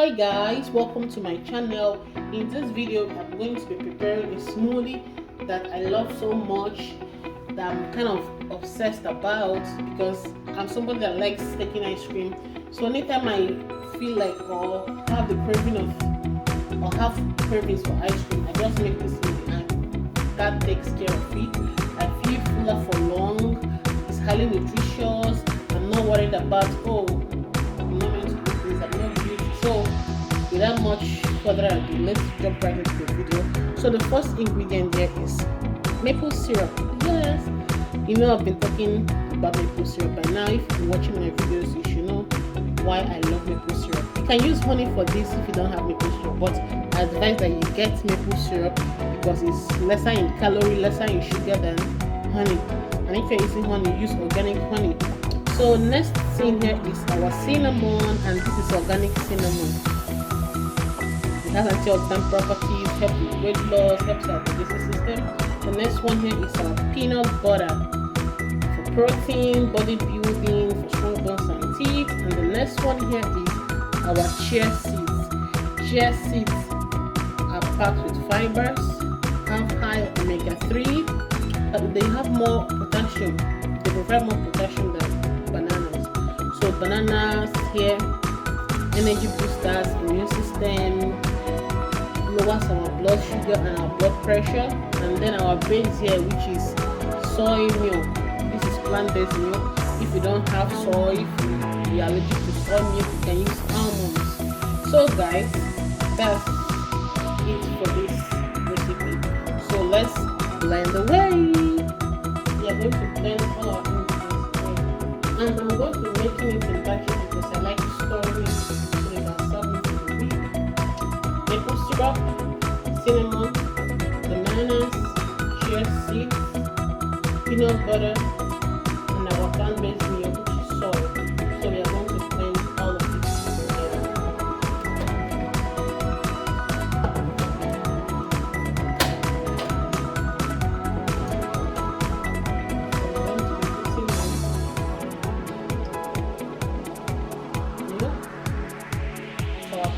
Hi guys, welcome to my channel. In this video I'm going to be preparing a smoothie that I love so much, that I'm kind of obsessed about, because I'm somebody that likes taking ice cream. So anytime I feel like or have the craving of or have cravings for ice cream, I just make this smoothie and that takes care of it. I feel fuller for long, it's highly nutritious. I'm not worried about I'm not meant to do this, I'm not beauty. So without much further ado, let's jump right into the video. So the first ingredient there is maple syrup. Yes, you know I've been talking about maple syrup by now. If you're watching my videos, you should know why I love maple syrup. You can use honey for this if you don't have maple syrup, but I advise that you get maple syrup because it's lesser in calorie, lesser in sugar than honey. And if you're using honey, use organic honey. So next thing here is our cinnamon, and this is organic cinnamon. It has antioxidant properties, helps with weight loss, helps our digestive system. The next one here is our peanut butter for protein, body building, for strong bones and teeth. And the next one here is our chia seeds. Chia seeds are packed with fibers, have high omega-3. They have more potassium. They provide more potassium than bananas. So bananas here, energy boosters, immune system, lowers our blood sugar and our blood pressure. And then our base here, which is soy milk. This is plant-based milk. If you don't have soy, if you're allergic to soy milk, you can use almonds. So guys, that's it for this recipe. So let's blend away. We are going to blend all our ingredients, and I'm going to be making it in batches because I like storing it so you can serve it in the week. Maple syrup, cinnamon, bananas, chia seeds, peanut butter, and our plant-based milk, which is soy. So we are going to blend all of it together.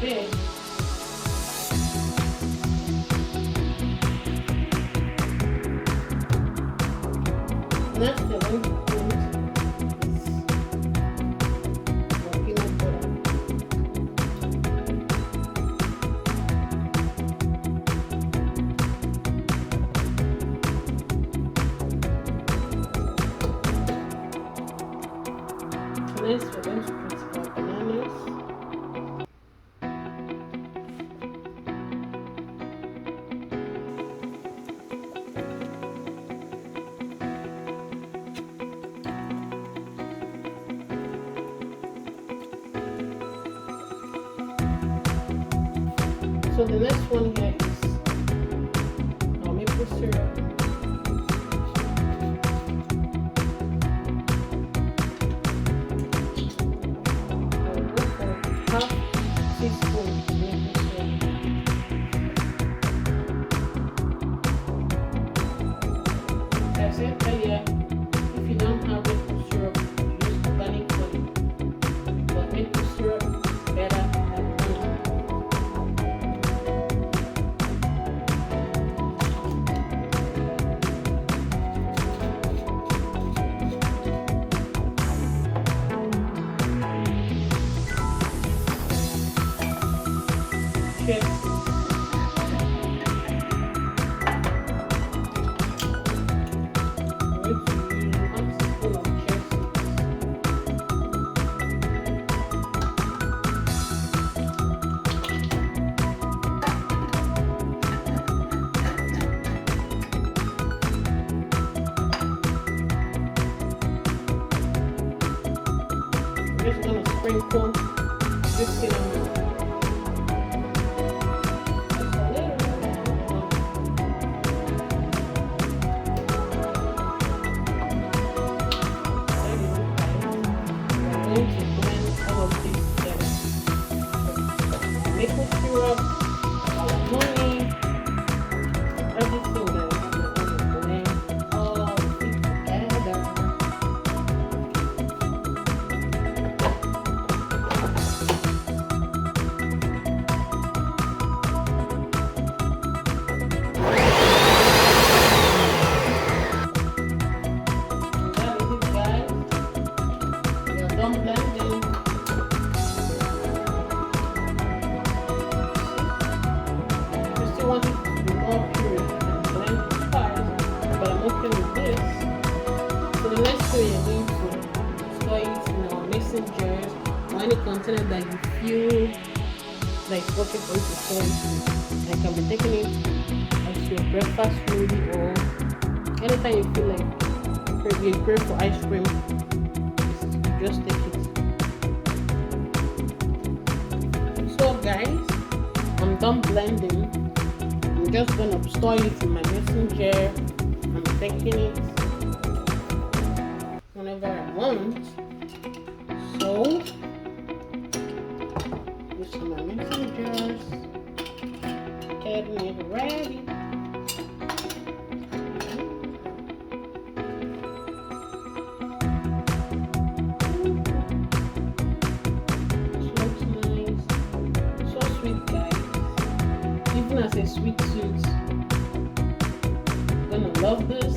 Big. Next, we're going to put our peanut butter. Next, we're going to put our bananas. So the next one here is our maple syrup. I will go for half teaspoon maple syrup. Like I said earlier, if you don't have maple syrup, you use organic honey. But maple syrup is better than honey. Cheers. I'm just going to sprinkle this cinnamon. Just a little bit. We're going to blend all of this together. Maple syrup, our honey, everything that we're going to blend all of it together. done blending. If you still want it to be more pure, you can blend it fast, but I'm okay with this. So the next way you're going to store it in our mason jars or any container that you feel like working for you to store it. I can be taking it as your breakfast smoothie, or anytime you feel like you crave for ice cream, just take it. So guys, I'm done blending. I'm just gonna store it in my mason jar. I'm taking it whenever I want. So these are my mason jars. Getting it ready. As a sweet tooth, I'm gonna love this.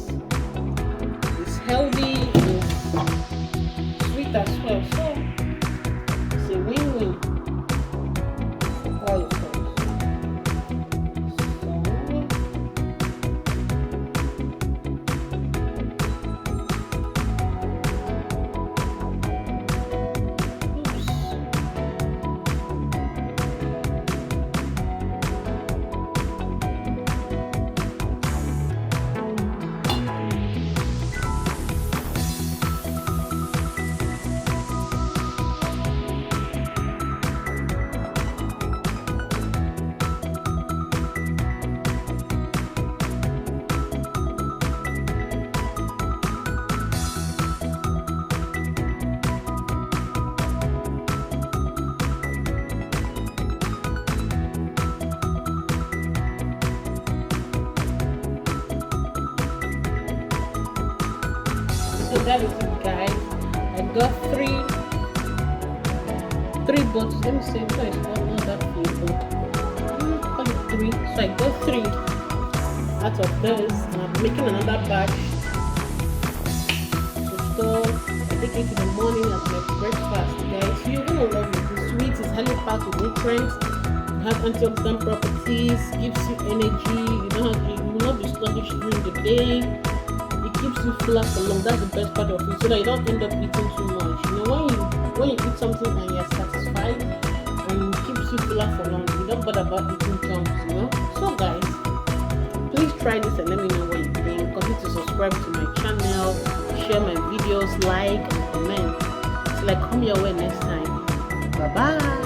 It's healthy, it's sweet as well, so it's a win-win for all of us. So that is it, guys. I got three bottles. Let me see, no, it's not that few, but three. So I got three out of this, and I'm making another batch to store. I take it in the morning as my breakfast, guys. You're gonna love it. It's sweet, it's highly packed with nutrients, it has antioxidant properties, gives you energy. You will not be sluggish during the day. Keeps you fuller for long. That's the best part of it, so that you don't end up eating too much. You know, when you eat something and you're satisfied and it keeps you fuller for long, you don't bother about eating chunks, you know. So guys, please try this and let me know what you think. Continue to subscribe to my channel, share my videos, like and comment. So like, come your way next time. Bye bye.